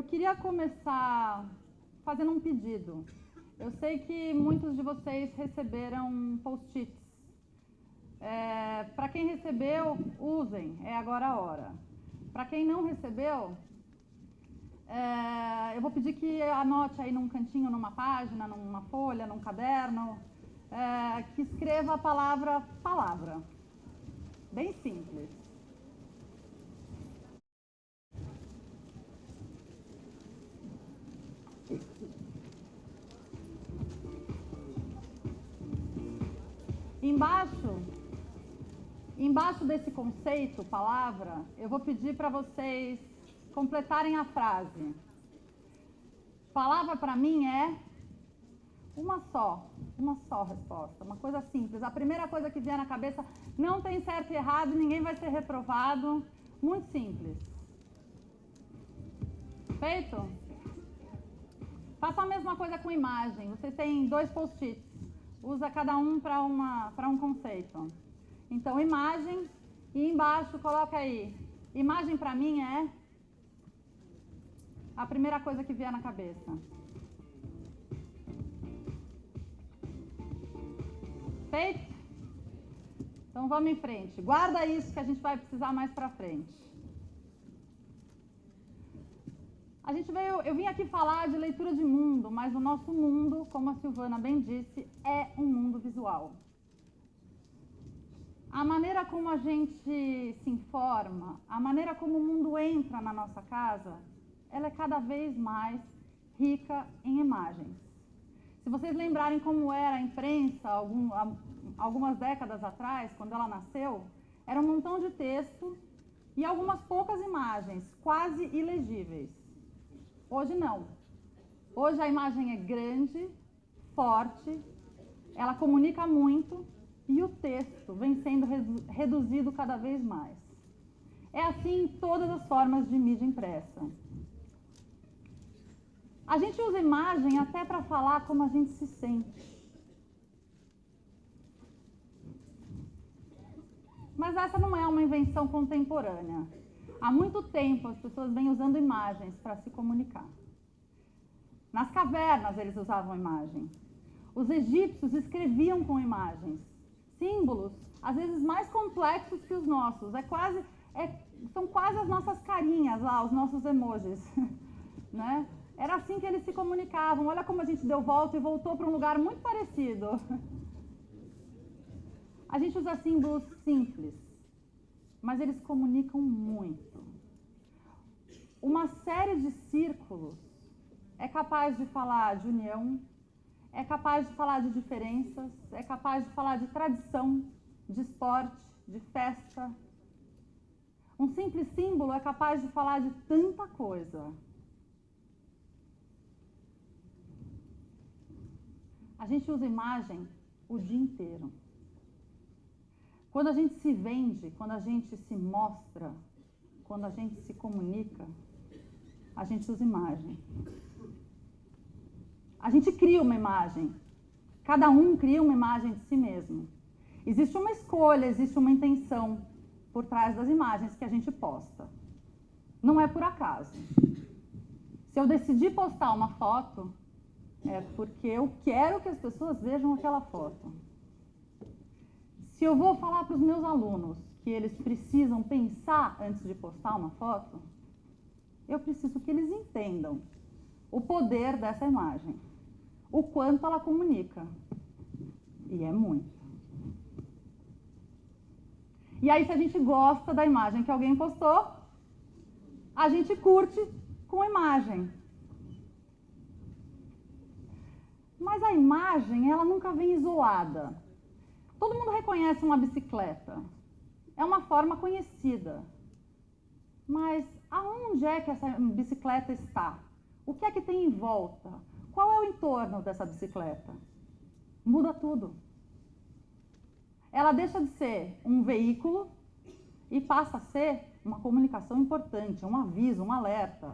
queria começar fazendo um pedido. Eu sei que muitos de vocês receberam post-its. Para quem recebeu, usem, é agora a hora. Para quem não recebeu, eu vou pedir que anote aí num cantinho, numa página, numa folha, num caderno, que escreva a palavra palavra. Bem simples. Embaixo desse conceito, palavra, eu vou pedir para vocês completarem a frase. Palavra para mim é uma só resposta, uma coisa simples. A primeira coisa que vier na cabeça, não tem certo e errado, ninguém vai ser reprovado, muito simples. Feito? Faça a mesma coisa com imagem. Vocês têm 2 post-its. Usa cada um para um conceito. Então, imagem, e embaixo coloca aí. Imagem para mim é a primeira coisa que vier na cabeça. Feito? Então, vamos em frente. Guarda isso que a gente vai precisar mais para frente. Eu vim aqui falar de leitura de mundo, mas o nosso mundo, como a Silvana bem disse, é um mundo visual. A maneira como a gente se informa, a maneira como o mundo entra na nossa casa, ela é cada vez mais rica em imagens. Se vocês lembrarem como era a imprensa algumas décadas atrás, quando ela nasceu, era um montão de texto e algumas poucas imagens, quase ilegíveis. Hoje não. Hoje a imagem é grande, forte, ela comunica muito e o texto vem sendo reduzido cada vez mais. É assim em todas as formas de mídia impressa. A gente usa imagem até para falar como a gente se sente. Mas essa não é uma invenção contemporânea. Há muito tempo as pessoas vêm usando imagens para se comunicar. Nas cavernas eles usavam imagem. Os egípcios escreviam com imagens. Símbolos, às vezes mais complexos que os nossos. São quase as nossas carinhas lá, os nossos emojis. Né? Era assim que eles se comunicavam. Olha como a gente deu volta e voltou para um lugar muito parecido. A gente usa símbolos simples, mas eles comunicam muito. Uma série de círculos é capaz de falar de união, é capaz de falar de diferenças, é capaz de falar de tradição, de esporte, de festa. Um simples símbolo é capaz de falar de tanta coisa. A gente usa imagem o dia inteiro. Quando a gente se vende, quando a gente se mostra, quando a gente se comunica, a gente usa imagem. A gente cria uma imagem. Cada um cria uma imagem de si mesmo. Existe uma escolha, existe uma intenção por trás das imagens que a gente posta. Não é por acaso. Se eu decidir postar uma foto, é porque eu quero que as pessoas vejam aquela foto. Se eu vou falar para os meus alunos que eles precisam pensar antes de postar uma foto, eu preciso que eles entendam o poder dessa imagem, o quanto ela comunica. E é muito. E aí, se a gente gosta da imagem que alguém postou, a gente curte com a imagem. Mas a imagem, ela nunca vem isolada. Todo mundo reconhece uma bicicleta. É uma forma conhecida. Mas aonde é que essa bicicleta está? O que é que tem em volta? Qual é o entorno dessa bicicleta? Muda tudo. Ela deixa de ser um veículo e passa a ser uma comunicação importante, um aviso, um alerta.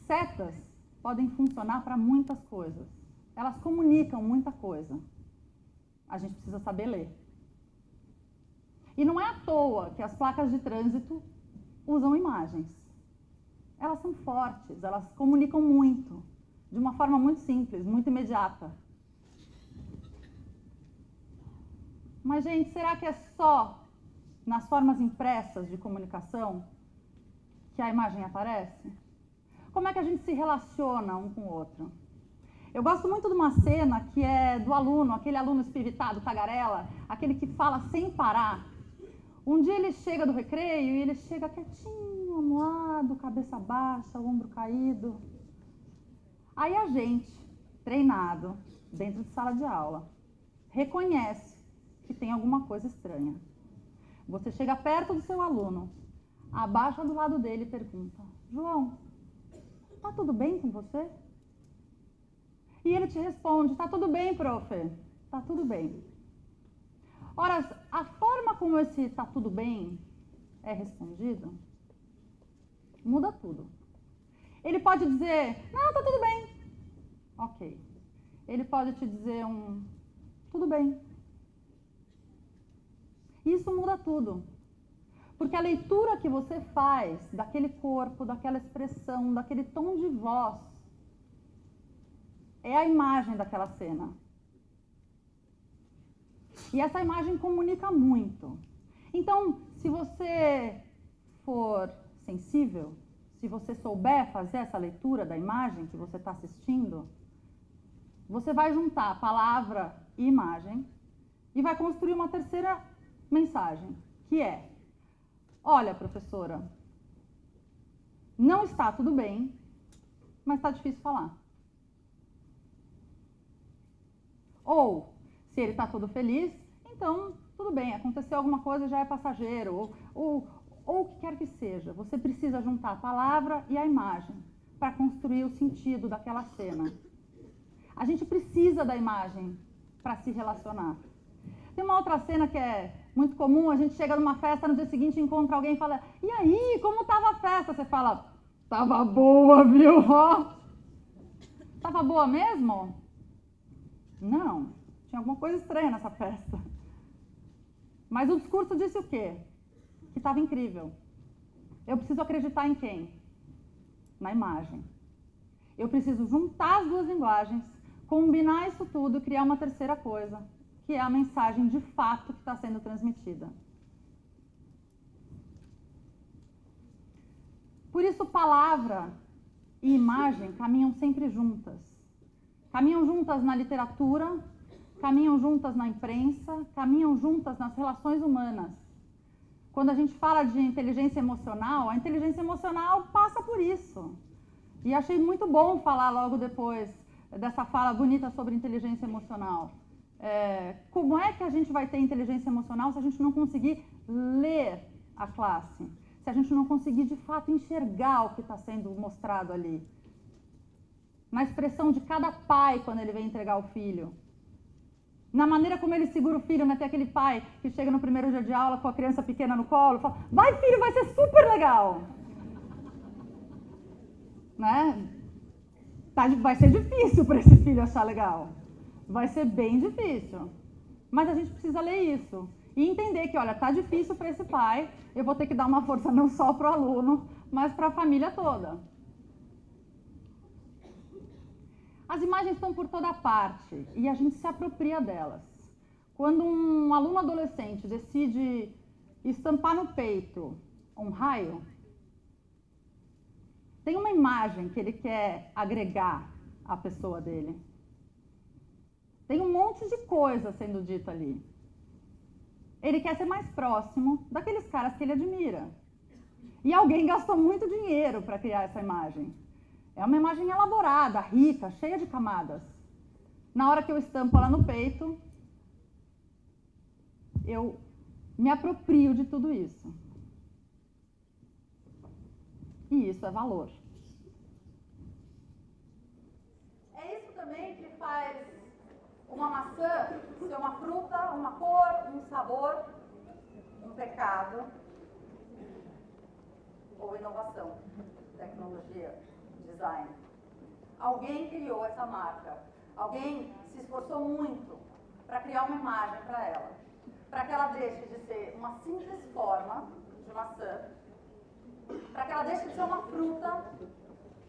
Setas podem funcionar para muitas coisas. Elas comunicam muita coisa. A gente precisa saber ler. E não é à toa que as placas de trânsito usam imagens. elas são fortes, elas comunicam muito, de uma forma muito simples, muito imediata. Mas, gente, será que é só nas formas impressas de comunicação que a imagem aparece? Como é que a gente se relaciona um com o outro? Eu gosto muito de uma cena que é do aluno, aquele aluno espiritado, tagarela, aquele que fala sem parar. Um dia ele chega do recreio e ele chega quietinho, amuado, cabeça baixa, o ombro caído. Aí a gente, treinado, dentro de sala de aula, reconhece que tem alguma coisa estranha. Você chega perto do seu aluno, abaixa do lado dele e pergunta: João, tá tudo bem com você? E ele te responde: tá tudo bem, prof. Tá tudo bem. Ora, a forma como esse tá tudo bem é respondido muda tudo. Ele pode dizer: não, tá tudo bem. Ok. Ele pode te dizer tudo bem. Isso muda tudo. Porque a leitura que você faz daquele corpo, daquela expressão, daquele tom de voz, é a imagem daquela cena. E essa imagem comunica muito. Então, se você for sensível, se você souber fazer essa leitura da imagem que você está assistindo, você vai juntar palavra e imagem e vai construir uma terceira mensagem, que é: olha, professora, não está tudo bem, mas está difícil falar. Ou, se ele está todo feliz, então, tudo bem, aconteceu alguma coisa, já é passageiro. Ou o que quer que seja, você precisa juntar a palavra e a imagem para construir o sentido daquela cena. A gente precisa da imagem para se relacionar. Tem uma outra cena que é muito comum: a gente chega numa festa, no dia seguinte encontra alguém e fala: e aí, como estava a festa? Você fala: tava boa, viu? Tava boa mesmo? Não, tinha alguma coisa estranha nessa festa. Mas o discurso disse o quê? Que estava incrível. Eu preciso acreditar em quem? Na imagem. Eu preciso juntar as duas linguagens, combinar isso tudo e criar uma terceira coisa, que é a mensagem de fato que está sendo transmitida. Por isso, palavra e imagem caminham sempre juntas. Caminham juntas na literatura, caminham juntas na imprensa, caminham juntas nas relações humanas. Quando a gente fala de inteligência emocional, a inteligência emocional passa por isso. E achei muito bom falar logo depois dessa fala bonita sobre inteligência emocional. Como é que a gente vai ter inteligência emocional se a gente não conseguir ler a classe? Se a gente não conseguir, de fato, enxergar o que está sendo mostrado ali? Na expressão de cada pai quando ele vem entregar o filho. Na maneira como ele segura o filho, né? Tem aquele pai que chega no primeiro dia de aula com a criança pequena no colo e fala: vai, filho, vai ser super legal. Né? Vai ser difícil para esse filho achar legal. Vai ser bem difícil. Mas a gente precisa ler isso. E entender que, olha, tá difícil para esse pai, eu vou ter que dar uma força não só para o aluno, mas para a família toda. As imagens estão por toda parte e a gente se apropria delas. Quando um aluno adolescente decide estampar no peito um raio, tem uma imagem que ele quer agregar à pessoa dele. Tem um monte de coisa sendo dito ali. Ele quer ser mais próximo daqueles caras que ele admira. E alguém gastou muito dinheiro para criar essa imagem. É uma imagem elaborada, rica, cheia de camadas. Na hora que eu estampo ela no peito, eu me aproprio de tudo isso. E isso é valor. É isso também que faz uma maçã ser uma fruta, uma cor, um sabor, um pecado ou inovação, tecnologia, design. Alguém criou essa marca. Alguém se esforçou muito para criar uma imagem para ela. Para que ela deixe de ser uma simples forma de maçã, para que ela deixe de ser uma fruta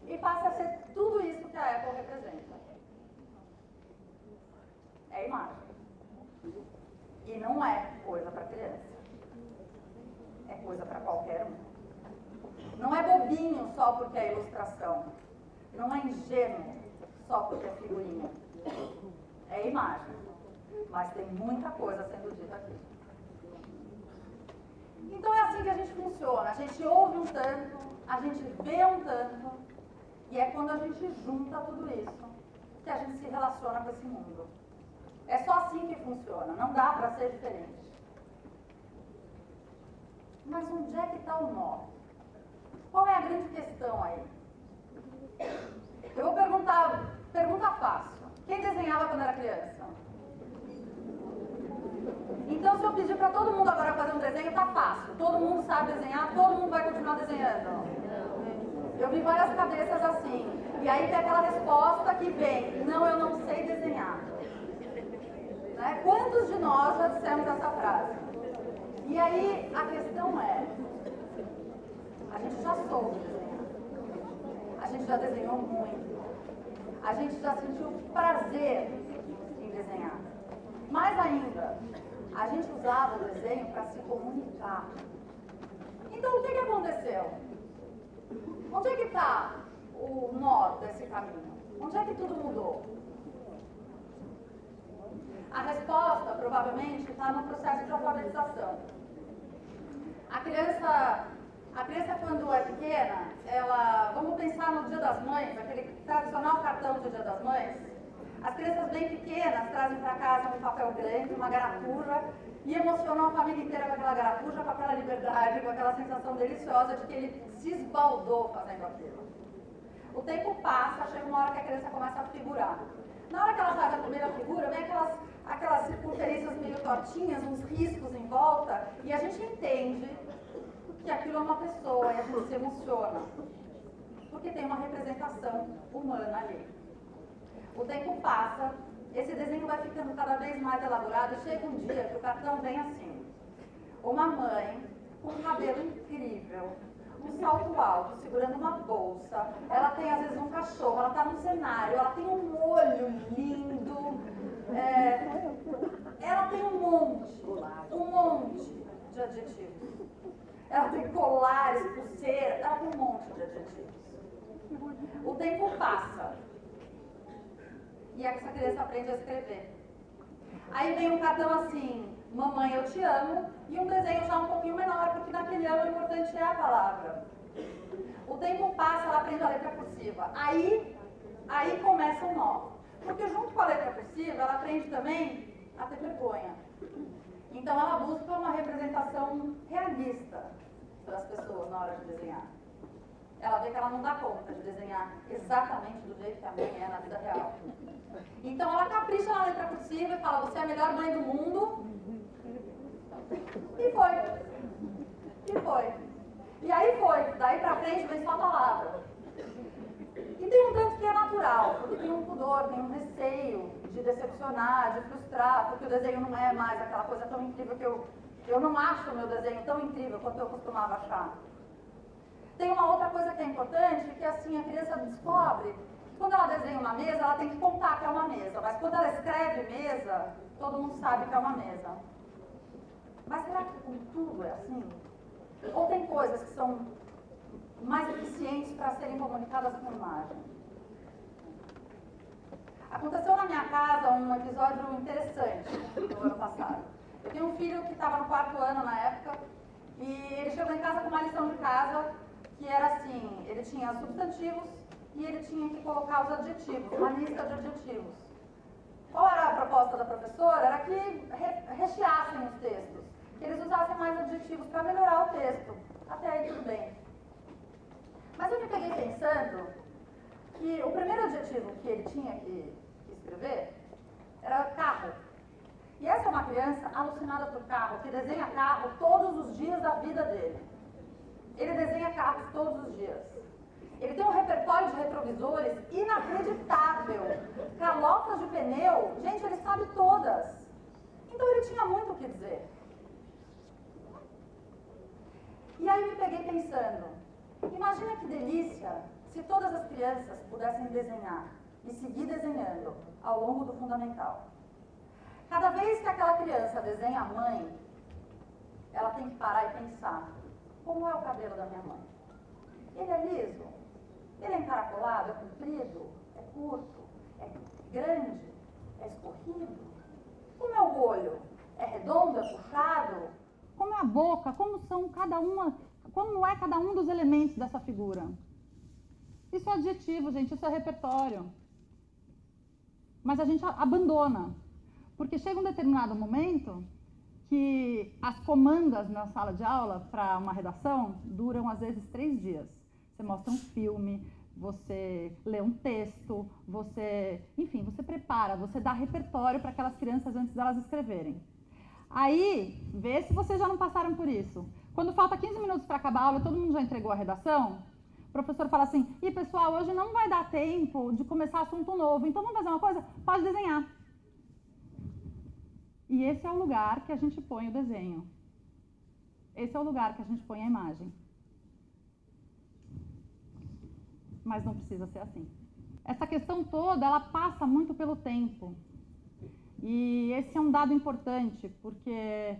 e passe a ser tudo isso que a Apple representa. É imagem. E não é coisa para criança. É coisa para qualquer um. Não é bobinho só porque é ilustração. Não é ingênuo só porque é figurinha. É imagem. Mas tem muita coisa sendo dita aqui. Então é assim que a gente funciona. A gente ouve um tanto, a gente vê um tanto, e é quando a gente junta tudo isso que a gente se relaciona com esse mundo. É só assim que funciona, não dá para ser diferente. Mas onde é que está o nó? Qual é a grande questão aí? Eu vou perguntar, pergunta fácil. Quem desenhava quando era criança? Então, se eu pedir para todo mundo agora fazer um desenho, tá fácil. Todo mundo sabe desenhar, todo mundo vai continuar desenhando. Eu vi várias cabeças assim. E aí tem aquela resposta que vem, não, eu não sei desenhar. Né? Quantos de nós já dissemos essa frase? E aí a questão é, a gente já soube desenhar. A gente já desenhou muito. A gente já sentiu prazer em desenhar. Mais ainda, a gente usava o desenho para se comunicar. Então, o que aconteceu? Onde é que está o nó desse caminho? Onde é que tudo mudou? A resposta, provavelmente, está no processo de alfabetização. A criança, quando é pequena, vamos pensar no Dia das Mães, aquele tradicional cartão do Dia das Mães. As crianças bem pequenas trazem para casa um papel grande, uma garapuja, e emocionam a família inteira com aquela garapuja, com aquela liberdade, com aquela sensação deliciosa de que ele se esbaldou fazendo aquilo. O tempo passa, chega uma hora que a criança começa a figurar. Na hora que ela faz a primeira figura, vem aquelas circunferências meio tortinhas, uns riscos em volta, e a gente entende que aquilo é uma pessoa, e a gente se emociona, porque tem uma representação humana ali. O tempo passa, esse desenho vai ficando cada vez mais elaborado, e chega um dia que o cartão vem assim. Uma mãe com um cabelo incrível, um salto alto, segurando uma bolsa, ela tem às vezes um cachorro, ela está no cenário, ela tem um olho lindo, ela tem um monte de adjetivos. Ela tem colares, pulseiras, ela tem um monte de adjetivos. O tempo passa. E essa criança aprende a escrever. Aí vem um cartão assim, mamãe eu te amo, e um desenho já um pouquinho menor, porque naquele ano o importante é a palavra. O tempo passa, ela aprende a letra cursiva. Aí começa o nó. Porque junto com a letra cursiva, ela aprende também a ter vergonha. Então ela busca uma representação realista das pessoas na hora de desenhar. Ela vê que ela não dá conta de desenhar exatamente do jeito que a mãe é na vida real. Então ela capricha na letra cursiva e fala, você é a melhor mãe do mundo. E foi. E aí foi. Daí pra frente vem só a palavra. E tem um tanto que é natural, porque tem um pudor, tem um receio de decepcionar, de frustrar, porque o desenho não é mais aquela coisa tão incrível que eu não acho o meu desenho tão incrível quanto eu costumava achar. Tem uma outra coisa que é importante, que assim, a criança descobre que quando ela desenha uma mesa, ela tem que contar que é uma mesa. Mas quando ela escreve mesa, todo mundo sabe que é uma mesa. Mas será que com tudo é assim? Ou tem coisas que são mais eficientes para serem comunicadas com imagem? Aconteceu na minha casa um episódio interessante no ano passado. Eu tenho um filho que estava no 4º ano na época, e ele chegou em casa com uma lição de casa que era assim, ele tinha substantivos e ele tinha que colocar os adjetivos, uma lista de adjetivos. Qual era a proposta da professora? Era que recheassem os textos, que eles usassem mais adjetivos para melhorar o texto. Até aí tudo bem. Mas eu me peguei pensando que o primeiro adjetivo que ele tinha que escrever era carro. E essa é uma criança alucinada por carro, que desenha carro todos os dias da vida dele. Ele desenha carros todos os dias. Ele tem um repertório de retrovisores inacreditável. Calotas de pneu, gente, ele sabe todas. Então ele tinha muito o que dizer. E aí me peguei pensando, e Imagina que delícia se todas as crianças pudessem desenhar e seguir desenhando ao longo do fundamental. Cada vez que aquela criança desenha a mãe, ela tem que parar e pensar: como é o cabelo da minha mãe? Ele é liso? Ele é encaracolado? É comprido? É curto? É grande? É escorrido? Como é o olho? É redondo? É puxado? Como é a boca? Como é cada um dos elementos dessa figura? Isso é adjetivo, gente, isso é repertório. Mas a gente abandona, porque chega um determinado momento que as comandas na sala de aula para uma redação duram às vezes 3 dias. Você mostra um filme, você lê um texto, você prepara, você dá repertório para aquelas crianças antes delas escreverem. Aí, vê se vocês já não passaram por isso. Quando falta 15 minutos para acabar a aula, todo mundo já entregou a redação, o professor fala assim: "Ih, pessoal, hoje não vai dar tempo de começar assunto novo, então vamos fazer uma coisa? Pode desenhar." E esse é o lugar que a gente põe o desenho. Esse é o lugar que a gente põe a imagem. Mas não precisa ser assim. Essa questão toda, ela passa muito pelo tempo. E esse é um dado importante, porque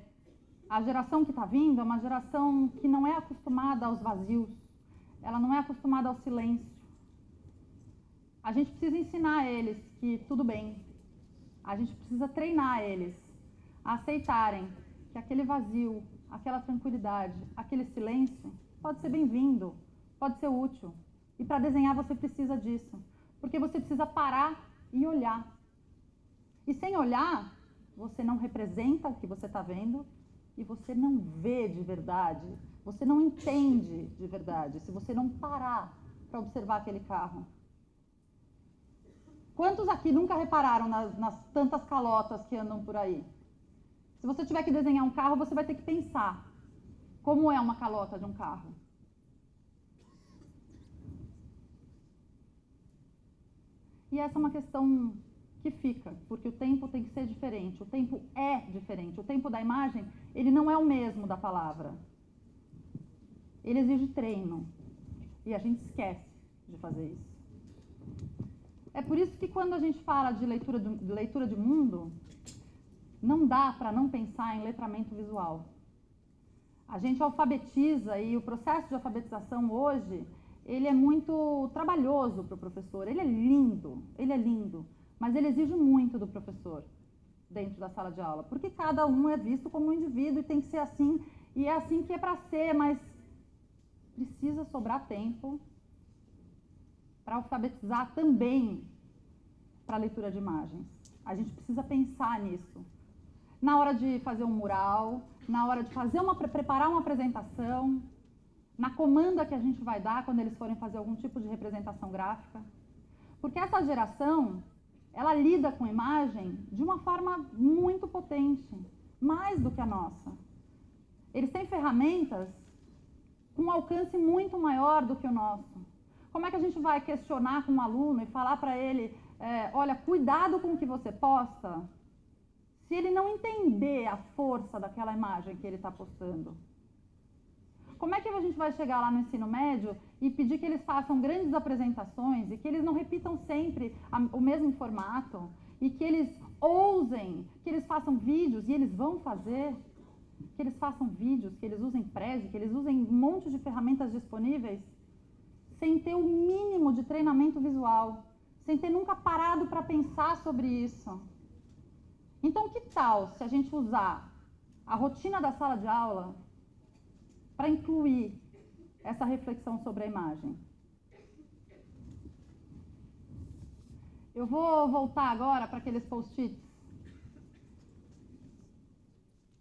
a geração que está vindo é uma geração que não é acostumada aos vazios, ela não é acostumada ao silêncio. A gente precisa ensinar eles que tudo bem. A gente precisa treinar eles a aceitarem que aquele vazio, aquela tranquilidade, aquele silêncio pode ser bem-vindo, pode ser útil. E para desenhar você precisa disso, porque você precisa parar e olhar. E sem olhar, você não representa o que você está vendo e você não vê de verdade, você não entende de verdade, se você não parar para observar aquele carro. Quantos aqui nunca repararam nas tantas calotas que andam por aí? Se você tiver que desenhar um carro, você vai ter que pensar como é uma calota de um carro. E essa é uma questão que fica, porque o tempo tem que ser diferente, o tempo é diferente. O tempo da imagem, ele não é o mesmo da palavra. Ele exige treino, e a gente esquece de fazer isso. É por isso que quando a gente fala de leitura de mundo, não dá para não pensar em letramento visual. A gente alfabetiza e o processo de alfabetização hoje, ele é muito trabalhoso para o professor. Ele é lindo, mas ele exige muito do professor dentro da sala de aula, porque cada um é visto como um indivíduo e tem que ser assim, e é assim que é para ser, mas precisa sobrar tempo para alfabetizar também para a leitura de imagens. A gente precisa pensar nisso. Na hora de fazer um mural, na hora de preparar uma apresentação, na comanda que a gente vai dar quando eles forem fazer algum tipo de representação gráfica. Porque essa geração, ela lida com imagem de uma forma muito potente, mais do que a nossa. Eles têm ferramentas com um alcance muito maior do que o nosso. Como é que a gente vai questionar com um aluno e falar para ele, olha, cuidado com o que você posta, se ele não entender a força daquela imagem que ele está postando? Como é que a gente vai chegar lá no ensino médio e pedir que eles façam grandes apresentações e que eles não repitam sempre o mesmo formato e que eles ousem, que eles façam vídeos, e eles vão fazer, que eles façam vídeos, que eles usem Prezi, que eles usem um monte de ferramentas disponíveis, sem ter o mínimo de treinamento visual, sem ter nunca parado para pensar sobre isso? Então, que tal se a gente usar a rotina da sala de aula para incluir essa reflexão sobre a imagem? Eu vou voltar agora para aqueles post-its.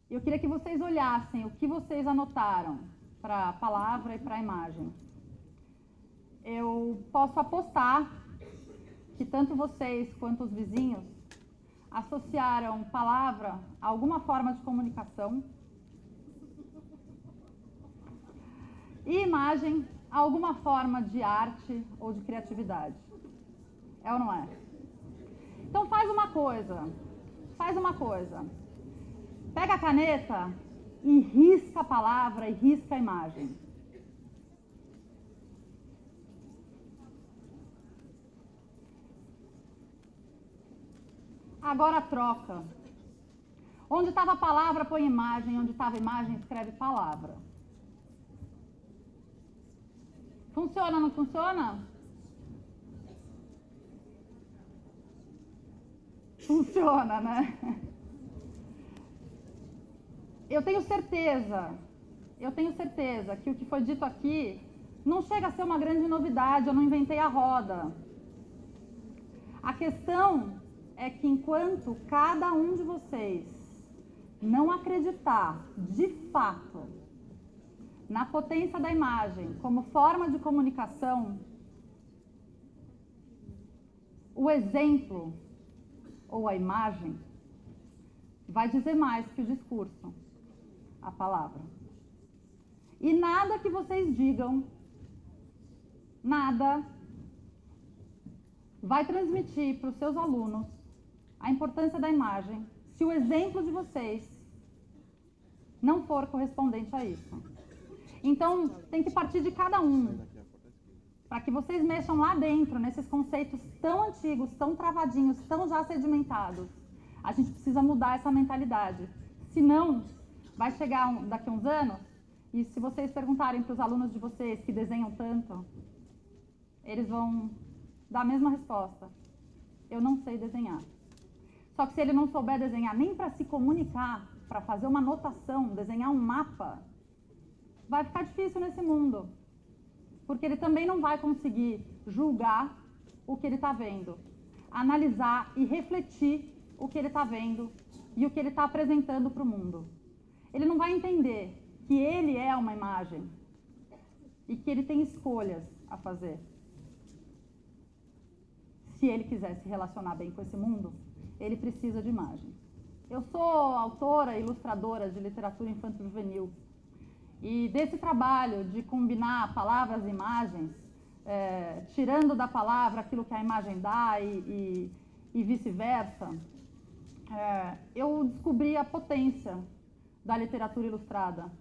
Eu queria que vocês olhassem o que vocês anotaram para a palavra e para a imagem. Eu posso apostar que tanto vocês quanto os vizinhos associaram palavra a alguma forma de comunicação e imagem a alguma forma de arte ou de criatividade. É ou não é? Então faz uma coisa. Pega a caneta e risca a palavra e risca a imagem. Agora troca. Onde estava a palavra, põe imagem. Onde estava a imagem, escreve palavra. Funciona ou não funciona? Funciona, né? Eu tenho certeza que o que foi dito aqui não chega a ser uma grande novidade, eu não inventei a roda. A questão é que enquanto cada um de vocês não acreditar de fato na potência da imagem como forma de comunicação, o exemplo ou a imagem vai dizer mais que o discurso, a palavra. E nada que vocês digam, nada vai transmitir para os seus alunos a importância da imagem se o exemplo de vocês não for correspondente a isso. Então, tem que partir de cada um, para que vocês mexam lá dentro, nesses conceitos tão antigos, tão travadinhos, tão já sedimentados. A gente precisa mudar essa mentalidade. Senão, vai chegar daqui a uns anos, e se vocês perguntarem para os alunos de vocês que desenham tanto, eles vão dar a mesma resposta. Eu não sei desenhar. Só que se ele não souber desenhar nem para se comunicar, para fazer uma anotação, desenhar um mapa, vai ficar difícil nesse mundo. Porque ele também não vai conseguir julgar o que ele está vendo, analisar e refletir o que ele está vendo e o que ele está apresentando para o mundo. Ele não vai entender que ele é uma imagem e que ele tem escolhas a fazer. Se ele quiser se relacionar bem com esse mundo, ele precisa de imagem. Eu sou autora e ilustradora de literatura infanto-juvenil. E desse trabalho de combinar palavras e imagens, tirando da palavra aquilo que a imagem dá e vice-versa, eu descobri a potência da literatura ilustrada.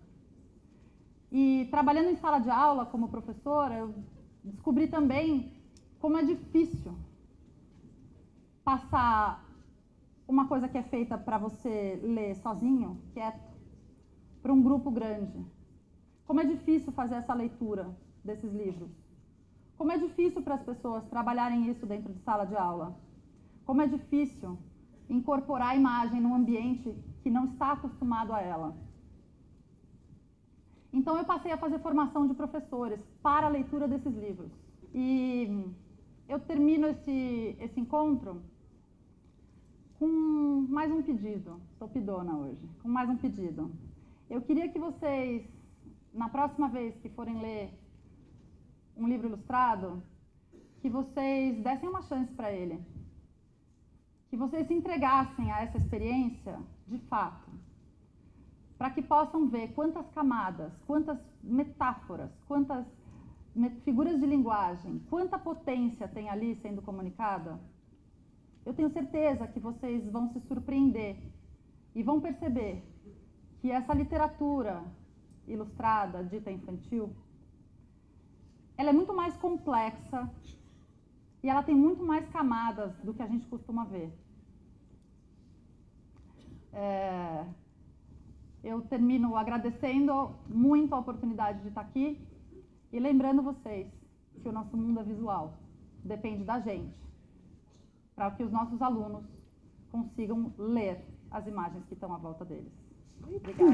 E trabalhando em sala de aula como professora, eu descobri também como é difícil passar uma coisa que é feita para você ler sozinho, quieto, para um grupo grande. Como é difícil fazer essa leitura desses livros. Como é difícil para as pessoas trabalharem isso dentro de sala de aula. Como é difícil incorporar a imagem num ambiente que não está acostumado a ela. Então eu passei a fazer formação de professores para a leitura desses livros. E eu termino esse encontro com mais um pedido. Estou pidona hoje. Com mais um pedido. Eu queria que vocês, na próxima vez que forem ler um livro ilustrado, que vocês dessem uma chance para ele. Que vocês se entregassem a essa experiência de fato. Para que possam ver quantas camadas, quantas metáforas, quantas figuras de linguagem, quanta potência tem ali sendo comunicada. Eu tenho certeza que vocês vão se surpreender e vão perceber que essa literatura ilustrada, dita infantil, ela é muito mais complexa e ela tem muito mais camadas do que a gente costuma ver. Eu termino agradecendo muito a oportunidade de estar aqui e lembrando vocês que o nosso mundo é visual, depende da gente, para que os nossos alunos consigam ler as imagens que estão à volta deles. Obrigada.